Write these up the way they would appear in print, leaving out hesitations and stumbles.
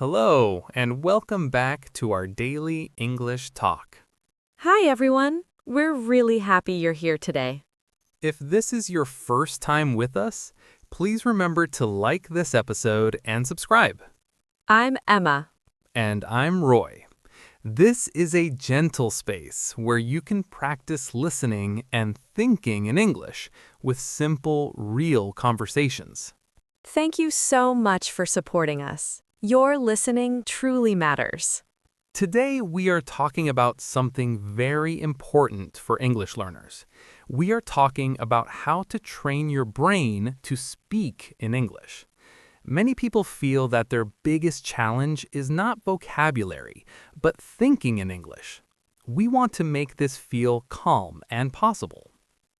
Hello, and welcome back to our daily English talk. Hi, everyone. We're really happy you're here today. If this is your first time with us, please remember to like this episode and subscribe. I'm Emma. And I'm Roy. This is a gentle space where you can practice listening and thinking in English with simple, real conversations. Thank you so much for supporting us. Your listening truly matters. Today, we are talking about something very important for English learners. We are talking about how to train your brain to speak in English. Many people feel that their biggest challenge is not vocabulary, but thinking in English. We want to make this feel calm and possible.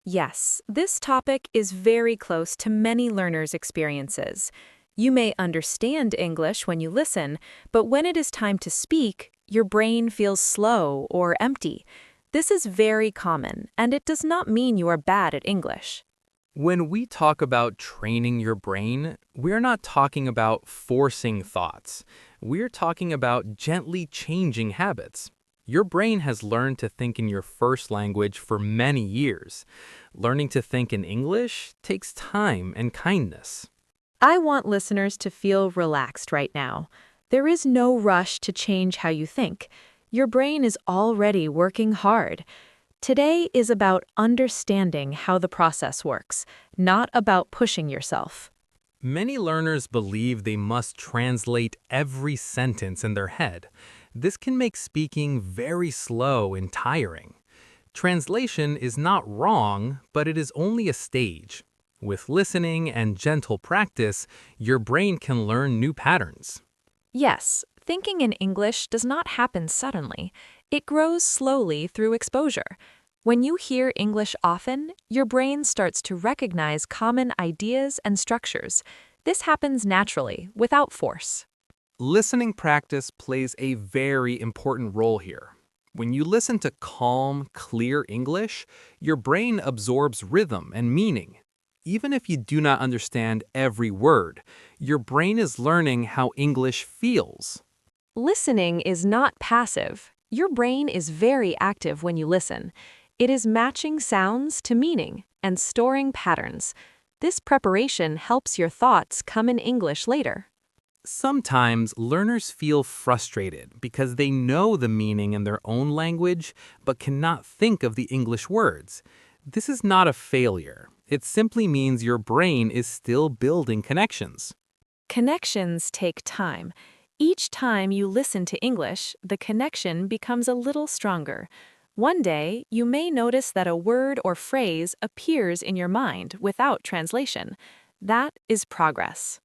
Yes, this topic is very close to many learners' experiences. You may understand English when you listen, but when it is time to speak, your brain feels slow or empty. This is very common, and it does not mean you are bad at English. When we talk about training your brain, we're not talking about forcing thoughts. We're talking about gently changing habits. Your brain has learned to think in your first language for many years. Learning to think in English takes time and kindness. I want listeners to feel relaxed right now. There is no rush to change how you think. Your brain is already working hard. Today is about understanding how the process works, not about pushing yourself. Many learners believe they must translate every sentence in their head. This can make speaking very slow and tiring. Translation is not wrong, but it is only a stage. With listening and gentle practice, your brain can learn new patterns. Yes, thinking in English does not happen suddenly. It grows slowly through exposure. When you hear English often, your brain starts to recognize common ideas and structures. This happens naturally, without force. Listening practice plays a very important role here. When you listen to calm, clear English, your brain absorbs rhythm and meaning. Even if you do not understand every word, your brain is learning how English feels. Listening is not passive. Your brain is very active when you listen. It is matching sounds to meaning and storing patterns. This preparation helps your thoughts come in English later. Sometimes learners feel frustrated because they know the meaning in their own language but cannot think of the English words. This is not a failure. It simply means your brain is still building connections. Connections take time. Each time you listen to English, the connection becomes a little stronger. One day, you may notice that a word or phrase appears in your mind without translation. That is progress.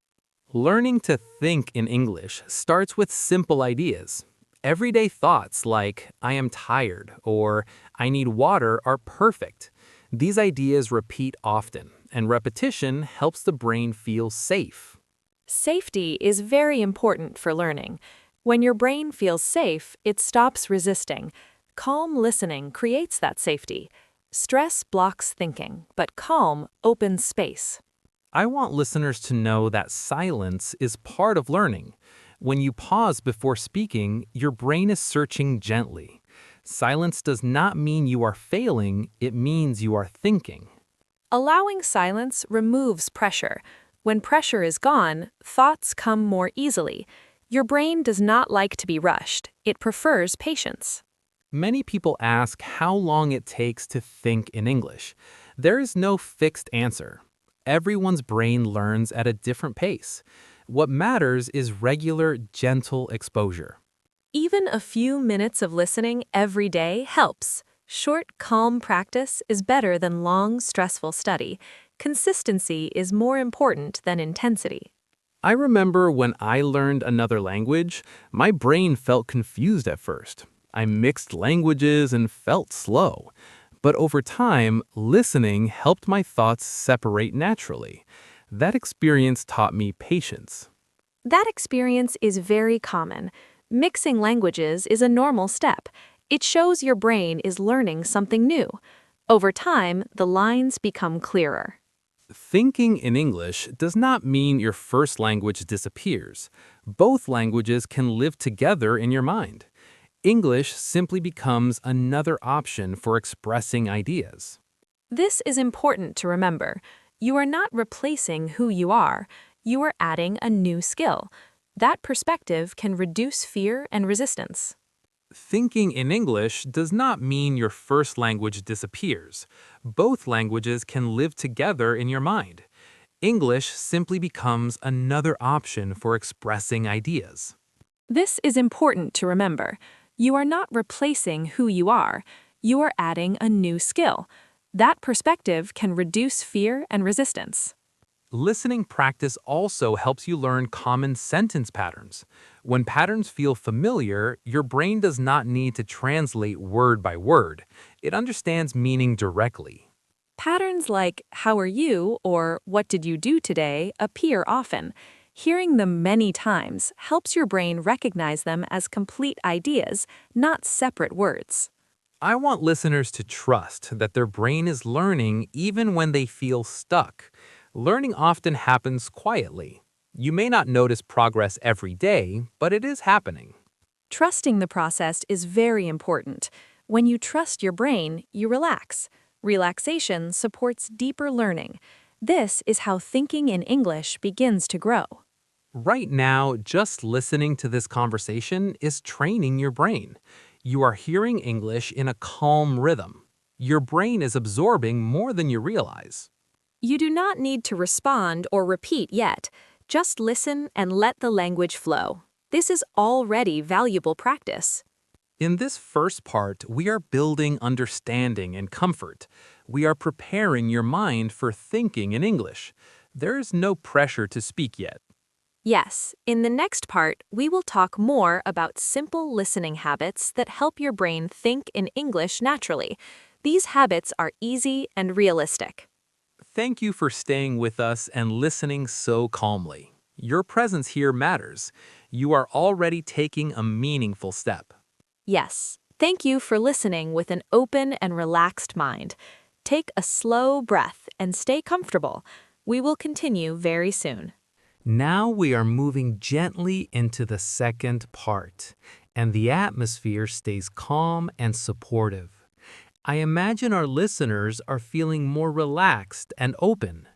Learning to think in English starts with simple ideas. Everyday thoughts like, I am tired or I need water are perfect. These ideas repeat often, and repetition helps the brain feel safe. Safety is very important for learning. When your brain feels safe, it stops resisting. Calm listening creates that safety. Stress blocks thinking, but calm opens space. I want listeners to know that silence is part of learning. When you pause before speaking, your brain is searching gently. Silence does not mean you are failing, it means you are thinking. Allowing silence removes pressure. When pressure is gone, thoughts come more easily. Your brain does not like to be rushed. It prefers patience. Many people ask how long it takes to think in English. There is no fixed answer. Everyone's brain learns at a different pace. What matters is regular, gentle exposure. Even a few minutes of listening every day helps. Short, calm practice is better than long, stressful study. Consistency is more important than intensity. I remember when I learned another language, my brain felt confused at first. I mixed languages and felt slow. But over time, listening helped my thoughts separate naturally. That experience taught me patience. That experience is very common. Mixing languages is a normal step. It shows your brain is learning something new. Over time, the lines become clearer. Thinking in English does not mean your first language disappears. Both languages can live together in your mind. English simply becomes another option for expressing ideas. This is important to remember. You are not replacing who you are adding a new skill. That perspective can reduce fear and resistance. Thinking in English does not mean your first language disappears. Both languages can live together in your mind. English simply becomes another option for expressing ideas. This is important to remember. You are not replacing who you are adding a new skill. That perspective can reduce fear and resistance. Listening practice also helps you learn common sentence patterns. When patterns feel familiar, your brain does not need to translate word by word. It understands meaning directly. Patterns like "how are you" or "what did you do today" appear often. Hearing them many times helps your brain recognize them as complete ideas, not separate words. I want listeners to trust that their brain is learning even when they feel stuck. Learning often happens quietly. You may not notice progress every day, but it is happening. Trusting the process is very important. When you trust your brain, you relax. Relaxation supports deeper learning. This is how thinking in English begins to grow. Right now, just listening to this conversation is training your brain. You are hearing English in a calm rhythm. Your brain is absorbing more than you realize. You do not need to respond or repeat yet. Just listen and let the language flow. This is already valuable practice. In this first part, we are building understanding and comfort. We are preparing your mind for thinking in English. There is no pressure to speak yet. Yes, in the next part, we will talk more about simple listening habits that help your brain think in English naturally. These habits are easy and realistic. Thank you for staying with us and listening so calmly. Your presence here matters. You are already taking a meaningful step. Yes, thank you for listening with an open and relaxed mind. Take a slow breath and stay comfortable. We will continue very soon. Now we are moving gently into the second part, and the atmosphere stays calm and supportive. I imagine our listeners are feeling more relaxed and open.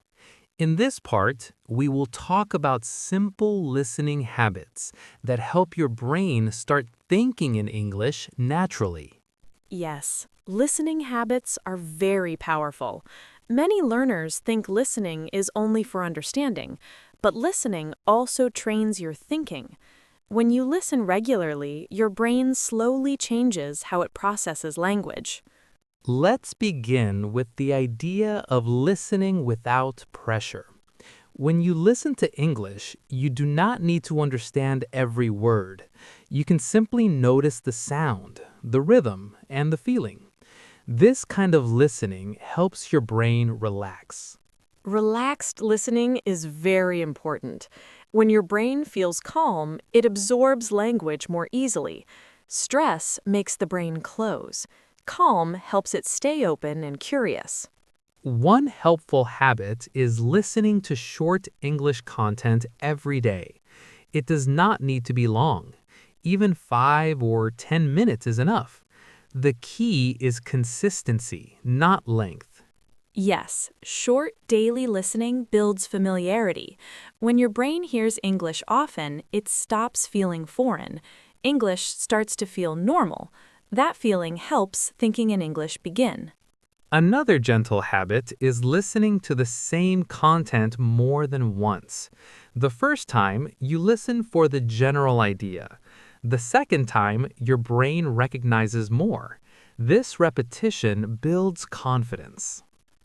In this part, we will talk about simple listening habits that help your brain start thinking in English naturally. Yes, listening habits are very powerful. Many learners think listening is only for understanding, but listening also trains your thinking. When you listen regularly, your brain slowly changes how it processes language. Let's begin with the idea of listening without pressure. When you listen to English, you do not need to understand every word. You can simply notice the sound, the rhythm, and the feeling. This kind of listening helps your brain relax. Relaxed listening is very important. When your brain feels calm, it absorbs language more easily. Stress makes the brain close. Calm helps it stay open and curious. One helpful habit is listening to short English content every day. It does not need to be long. Even 5 or 10 minutes is enough. The key is consistency, not length. Yes, short daily listening builds familiarity. When your brain hears English often, it stops feeling foreign. English starts to feel normal. That feeling helps thinking in English begin. Another gentle habit is listening to the same content more than once. The first time, you listen for the general idea. The second time, your brain recognizes more. This repetition builds confidence.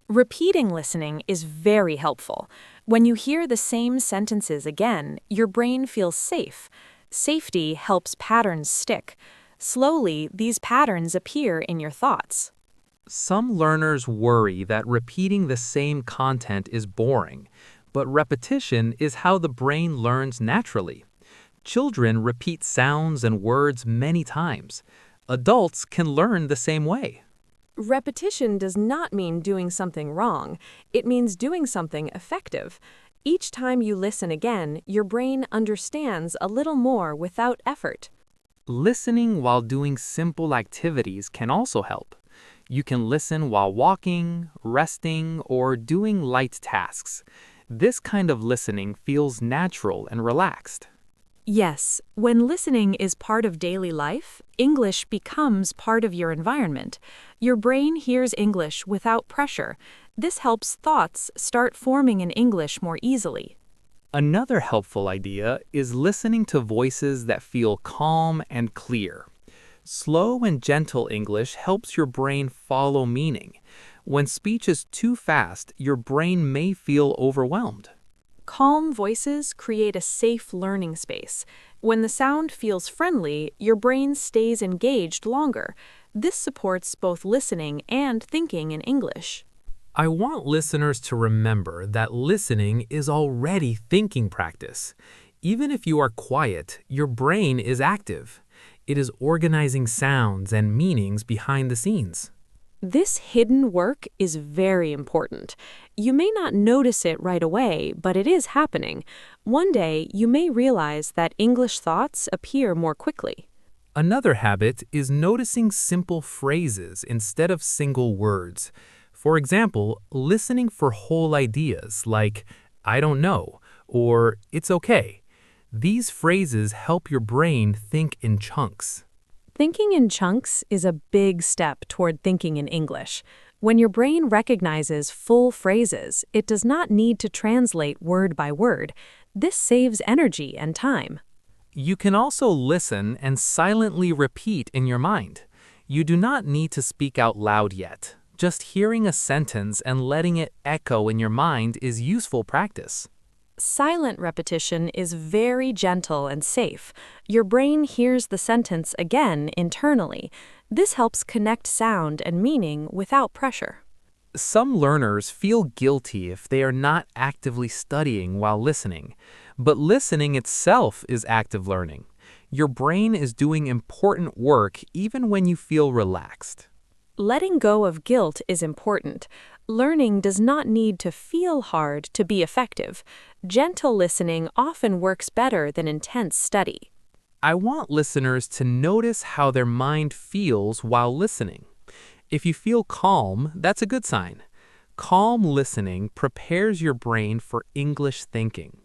Repeating listening is very helpful. When you hear the same sentences again, your brain feels safe. Safety helps patterns stick. Slowly, these patterns appear in your thoughts. Some learners worry that repeating the same content is boring, but repetition is how the brain learns naturally. Children repeat sounds and words many times. Adults can learn the same way. Repetition does not mean doing something wrong. It means doing something effective. Each time you listen again, your brain understands a little more without effort. Listening while doing simple activities can also help. You can listen while walking, resting, or doing light tasks. This kind of listening feels natural and relaxed. Yes, when listening is part of daily life, English becomes part of your environment. Your brain hears English without pressure. This helps thoughts start forming in English more easily. Another helpful idea is listening to voices that feel calm and clear. Slow and gentle English helps your brain follow meaning. When speech is too fast, your brain may feel overwhelmed. Calm voices create a safe learning space. When the sound feels friendly, your brain stays engaged longer. This supports both listening and thinking in English. I want listeners to remember that listening is already thinking practice. Even if you are quiet, your brain is active. It is organizing sounds and meanings behind the scenes. This hidden work is very important. You may not notice it right away, but it is happening. One day, you may realize that English thoughts appear more quickly. Another habit is noticing simple phrases instead of single words. For example, listening for whole ideas like, I don't know, or it's okay. These phrases help your brain think in chunks. Thinking in chunks is a big step toward thinking in English. When your brain recognizes full phrases, it does not need to translate word by word. This saves energy and time. You can also listen and silently repeat in your mind. You do not need to speak out loud yet. Just hearing a sentence and letting it echo in your mind is useful practice. Silent repetition is very gentle and safe. Your brain hears the sentence again internally. This helps connect sound and meaning without pressure. Some learners feel guilty if they are not actively studying while listening, but listening itself is active learning. Your brain is doing important work even when you feel relaxed. Letting go of guilt is important. Learning does not need to feel hard to be effective. Gentle listening often works better than intense study. I want listeners to notice how their mind feels while listening. If you feel calm, that's a good sign. Calm listening prepares your brain for English thinking.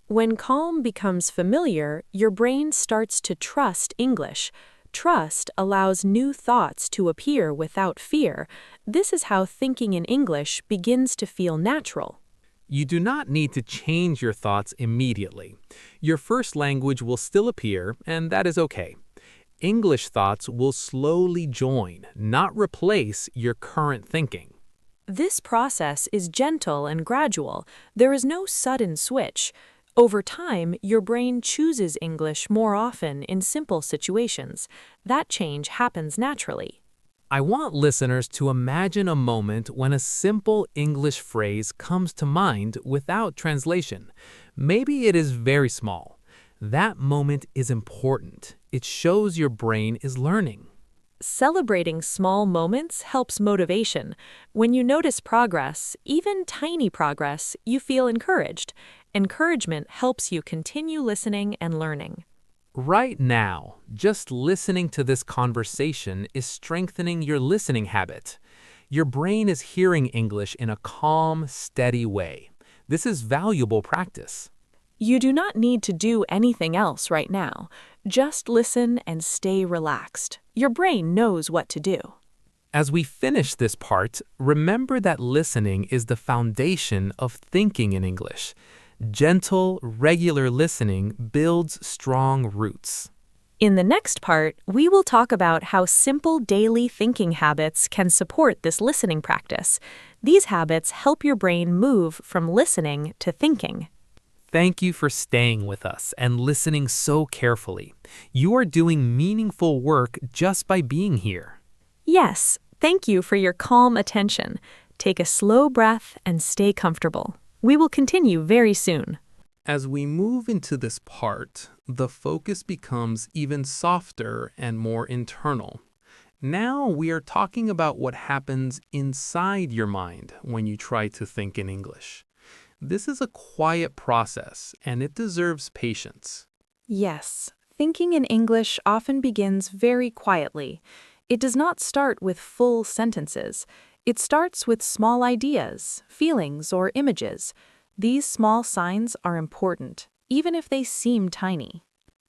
When calm becomes familiar, your brain starts to trust English. Trust allows new thoughts to appear without fear. This is how thinking in English begins to feel natural. You do not need to change your thoughts immediately. Your first language will still appear, and that is okay. English thoughts will slowly join, not replace your current thinking. This process is gentle and gradual. There is no sudden switch. Over time, your brain chooses English more often in simple situations. That change happens naturally. I want listeners to imagine a moment when a simple English phrase comes to mind without translation. Maybe it is very small. That moment is important. It shows your brain is learning. Celebrating small moments helps motivation. When you notice progress, even tiny progress, you feel encouraged. Encouragement helps you continue listening and learning. Right now, just listening to this conversation is strengthening your listening habit. Your brain is hearing English in a calm, steady way. This is valuable practice. You do not need to do anything else right now. Just listen and stay relaxed. Your brain knows what to do. As we finish this part, remember that listening is the foundation of thinking in English. Gentle, regular listening builds strong roots. In the next part, we will talk about how simple daily thinking habits can support this listening practice. These habits help your brain move from listening to thinking. Thank you for staying with us and listening so carefully. You are doing meaningful work just by being here. Yes, thank you for your calm attention. Take a slow breath and stay comfortable. We will continue very soon. As we move into this part, the focus becomes even softer and more internal. Now we are talking about what happens inside your mind when you try to think in English. This is a quiet process, and it deserves patience. Yes, thinking in English often begins very quietly. It does not start with full sentences. It starts with small ideas, feelings, or images. These small signs are important, even if they seem tiny.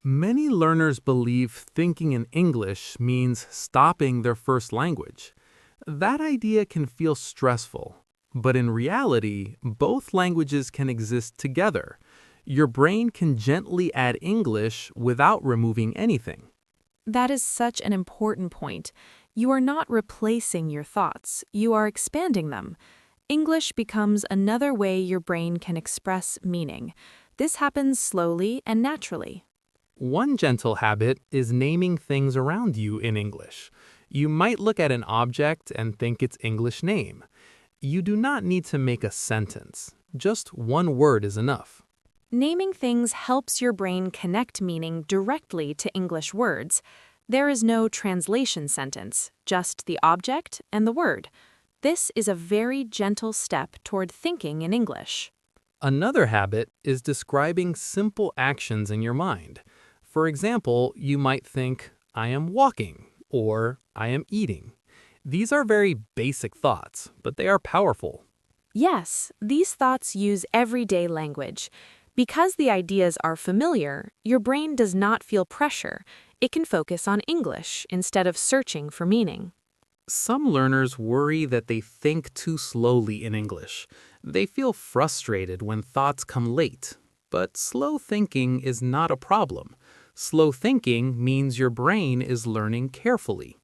Many learners believe thinking in English means stopping their first language. That idea can feel stressful, but in reality, both languages can exist together. Your brain can gently add English without removing anything. That is such an important point. You are not replacing your thoughts, you are expanding them. English becomes another way your brain can express meaning. This happens slowly and naturally. One gentle habit is naming things around you in English. You might look at an object and think its English name. You do not need to make a sentence. Just one word is enough. Naming things helps your brain connect meaning directly to English words. There is no translation sentence, just the object and the word. This is a very gentle step toward thinking in English. Another habit is describing simple actions in your mind. For example, you might think, I am walking, or I am eating. These are very basic thoughts, but they are powerful. Yes, these thoughts use everyday language. Because the ideas are familiar, your brain does not feel pressure. It can focus on English instead of searching for meaning. Some learners worry that they think too slowly in English. They feel frustrated when thoughts come late. But slow thinking is not a problem. Slow thinking means your brain is learning carefully.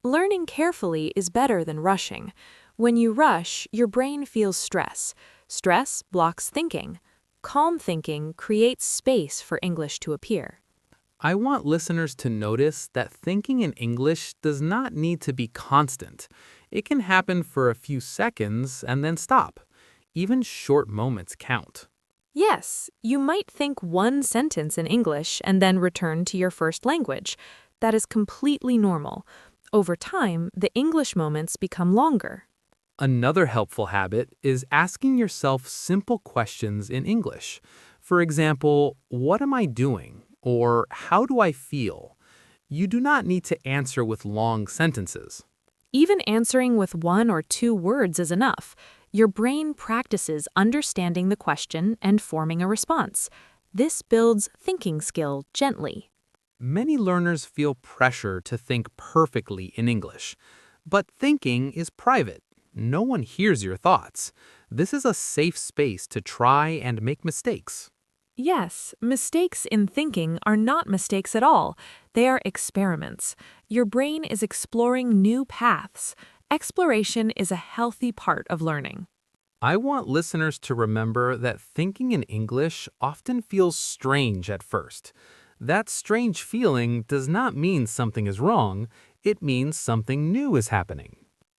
Learning carefully is better than rushing. When you rush, your brain feels stress. Stress blocks thinking. Calm thinking creates space for English to appear. I want listeners to notice that thinking in English does not need to be constant. It can happen for a few seconds and then stop. Even short moments count. Yes, you might think one sentence in English and then return to your first language. That is completely normal. Over time, the English moments become longer. Another helpful habit is asking yourself simple questions in English. For example, what am I doing? Or how do I feel? You do not need to answer with long sentences. Even answering with one or two words is enough. Your brain practices understanding the question and forming a response. This builds thinking skill gently. Many learners feel pressure to think perfectly in English. But thinking is private. No one hears your thoughts. This is a safe space to try and make mistakes. Yes, mistakes in thinking are not mistakes at all. They are experiments. Your brain is exploring new paths. Exploration is a healthy part of learning. I want listeners to remember that thinking in English often feels strange at first. That strange feeling does not mean something is wrong, it means something new is happening.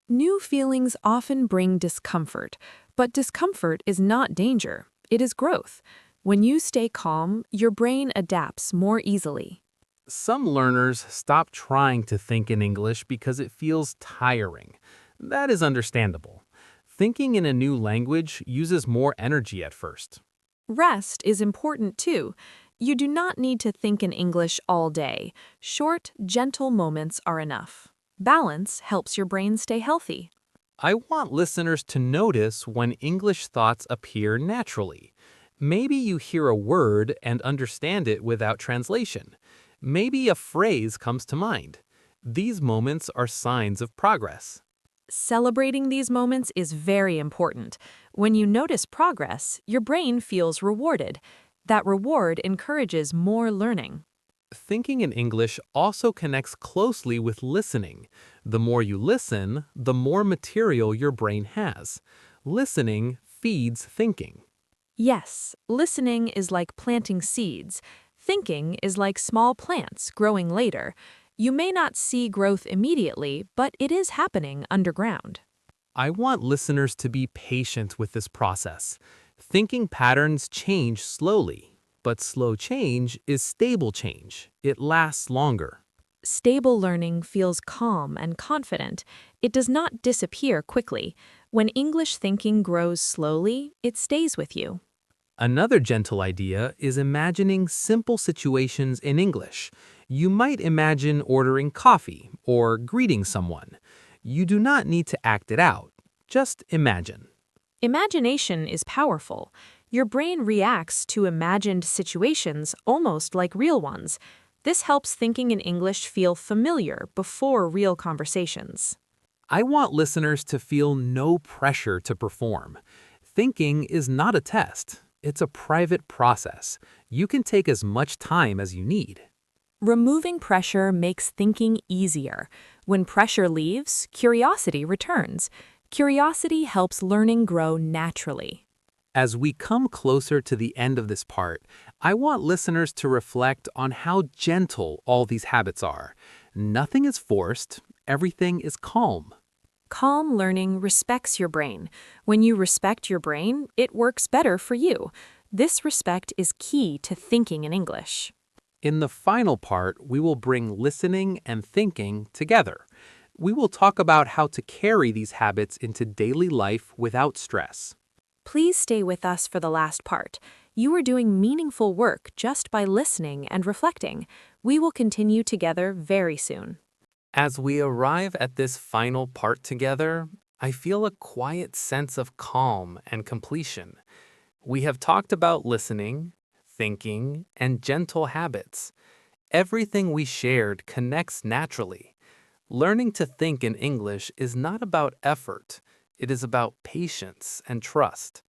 New feelings often bring discomfort, but discomfort is not danger. It is growth. When you stay calm, your brain adapts more easily. Some learners stop trying to think in English because it feels tiring. That is understandable. Thinking in a new language uses more energy at first. Rest is important too. You do not need to think in English all day. Short, gentle moments are enough. Balance helps your brain stay healthy. I want listeners to notice when English thoughts appear naturally. Maybe you hear a word and understand it without translation. Maybe a phrase comes to mind. These moments are signs of progress. Celebrating these moments is very important. When you notice progress, your brain feels rewarded. That reward encourages more learning. Thinking in English also connects closely with listening. The more you listen, the more material your brain has. Listening feeds thinking. Yes, listening is like planting seeds. Thinking is like small plants growing later. You may not see growth immediately, but it is happening underground. I want listeners to be patient with this process. Thinking patterns change slowly, but slow change is stable change. It lasts longer. Stable learning feels calm and confident. It does not disappear quickly. When English thinking grows slowly, it stays with you. Another gentle idea is imagining simple situations in English. You might imagine ordering coffee or greeting someone. You do not need to act it out. Just imagine. Imagination is powerful. Your brain reacts to imagined situations almost like real ones. This helps thinking in English feel familiar before real conversations. I want listeners to feel no pressure to perform. Thinking is not a test. It's a private process. You can take as much time as you need. Removing pressure makes thinking easier. When pressure leaves, curiosity returns. Curiosity helps learning grow naturally. As we come closer to the end of this part, I want listeners to reflect on how gentle all these habits are. Nothing is forced, everything is calm. Calm learning respects your brain. When you respect your brain, it works better for you. This respect is key to thinking in English. In the final part, we will bring listening and thinking together. We will talk about how to carry these habits into daily life without stress. Please stay with us for the last part. You are doing meaningful work just by listening and reflecting. We will continue together very soon. As we arrive at this final part together, I feel a quiet sense of calm and completion. We have talked about listening, thinking, and gentle habits. Everything we shared connects naturally. Learning to think in English is not about effort. It is about patience and trust.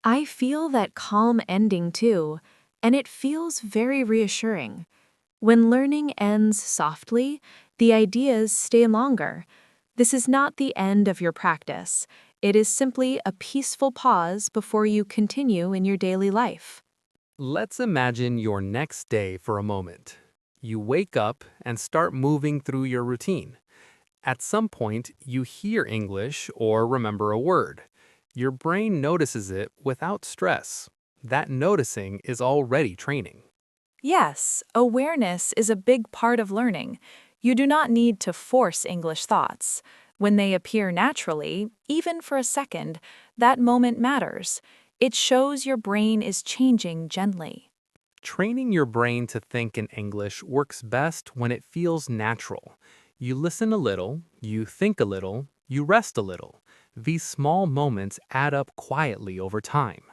I feel that calm ending too, and it feels very reassuring. When learning ends softly, the ideas stay longer. This is not the end of your practice. It is simply a peaceful pause before you continue in your daily life. Let's imagine your next day for a moment. You wake up and start moving through your routine. At some point, you hear English or remember a word. Your brain notices it without stress. That noticing is already training. Yes, awareness is a big part of learning. You do not need to force English thoughts. When they appear naturally, even for a second, that moment matters. It shows your brain is changing gently. Training your brain to think in English works best when it feels natural. You listen a little, you think a little, you rest a little. These small moments add up quietly over time.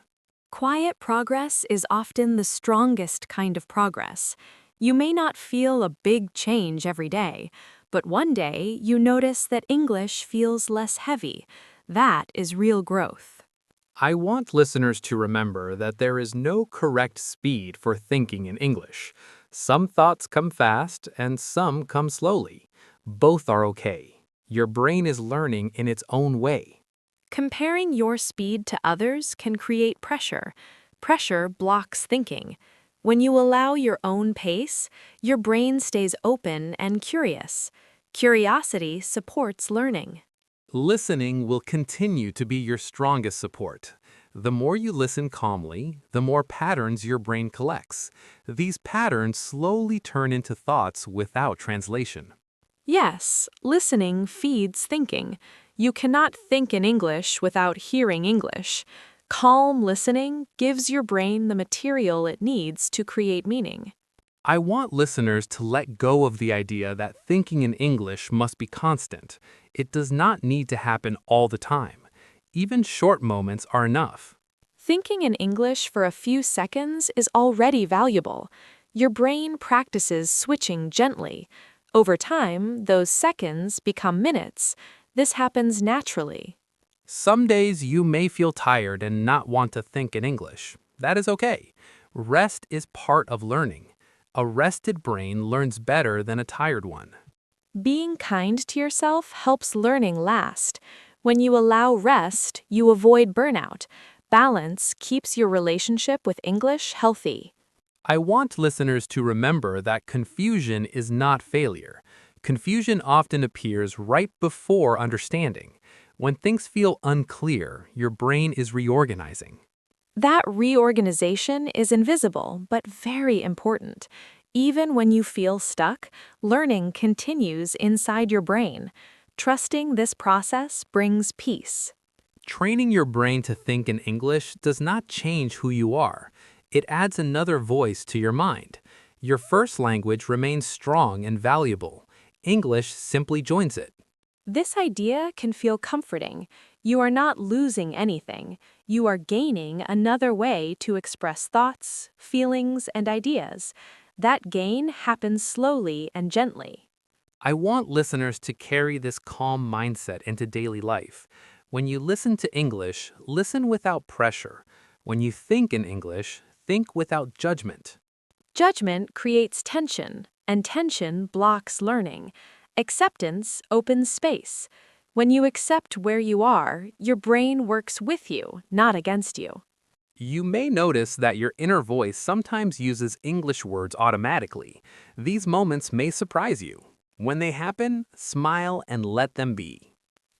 Quiet progress is often the strongest kind of progress. You may not feel a big change every day, but one day you notice that English feels less heavy. That is real growth. I want listeners to remember that there is no correct speed for thinking in English. Some thoughts come fast and some come slowly. Both are okay. Your brain is learning in its own way. Comparing your speed to others can create pressure. Pressure blocks thinking. When you allow your own pace, your brain stays open and curious. Curiosity supports learning. Listening will continue to be your strongest support. The more you listen calmly, the more patterns your brain collects. These patterns slowly turn into thoughts without translation. Yes, listening feeds thinking. You cannot think in English without hearing English. Calm listening gives your brain the material it needs to create meaning. I want listeners to let go of the idea that thinking in English must be constant. It does not need to happen all the time. Even short moments are enough. Thinking in English for a few seconds is already valuable. Your brain practices switching gently. Over time, those seconds become minutes. This happens naturally. Some days you may feel tired and not want to think in English. That is okay. Rest is part of learning. A rested brain learns better than a tired one. Being kind to yourself helps learning last. When you allow rest, you avoid burnout. Balance keeps your relationship with English healthy. I want listeners to remember that confusion is not failure. Confusion often appears right before understanding. When things feel unclear, your brain is reorganizing. That reorganization is invisible, but very important. Even when you feel stuck, learning continues inside your brain. Trusting this process brings peace. Training your brain to think in English does not change who you are. It adds another voice to your mind. Your first language remains strong and valuable. English simply joins it. This idea can feel comforting. You are not losing anything. You are gaining another way to express thoughts, feelings, and ideas. That gain happens slowly and gently. I want listeners to carry this calm mindset into daily life. When you listen to English, listen without pressure. When you think in English, think without judgment. Judgment creates tension, and tension blocks learning. Acceptance opens space. When you accept where you are, your brain works with you, not against you. You may notice that your inner voice sometimes uses English words automatically. These moments may surprise you. When they happen, smile and let them be.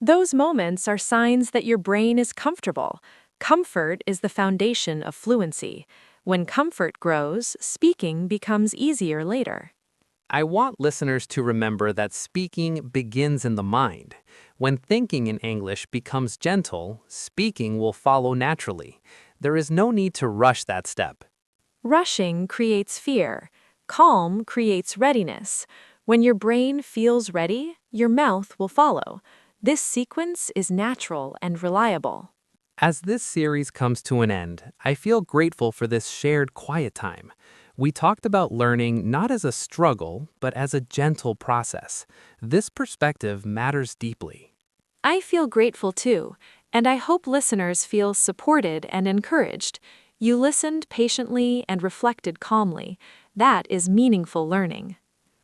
Those moments are signs that your brain is comfortable. Comfort is the foundation of fluency. When comfort grows, speaking becomes easier later. I want listeners to remember that speaking begins in the mind. When thinking in English becomes gentle, speaking will follow naturally. There is no need to rush that step. Rushing creates fear. Calm creates readiness. When your brain feels ready, your mouth will follow. This sequence is natural and reliable. As this series comes to an end, I feel grateful for this shared quiet time. We talked about learning not as a struggle, but as a gentle process. This perspective matters deeply. I feel grateful too, and I hope listeners feel supported and encouraged. You listened patiently and reflected calmly. That is meaningful learning.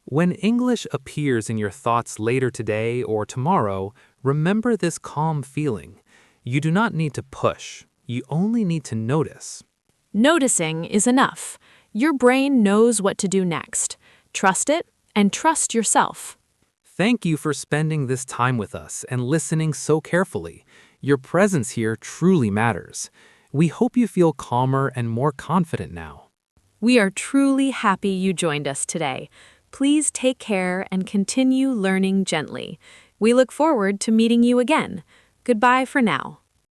When English appears in your thoughts later today or tomorrow, remember this calm feeling. You do not need to push. You only need to notice. Noticing is enough. Your brain knows what to do next. Trust it and trust yourself. Thank you for spending this time with us and listening so carefully. Your presence here truly matters. We hope you feel calmer and more confident now. We are truly happy you joined us today. Please take care and continue learning gently. We look forward to meeting you again. Goodbye for now.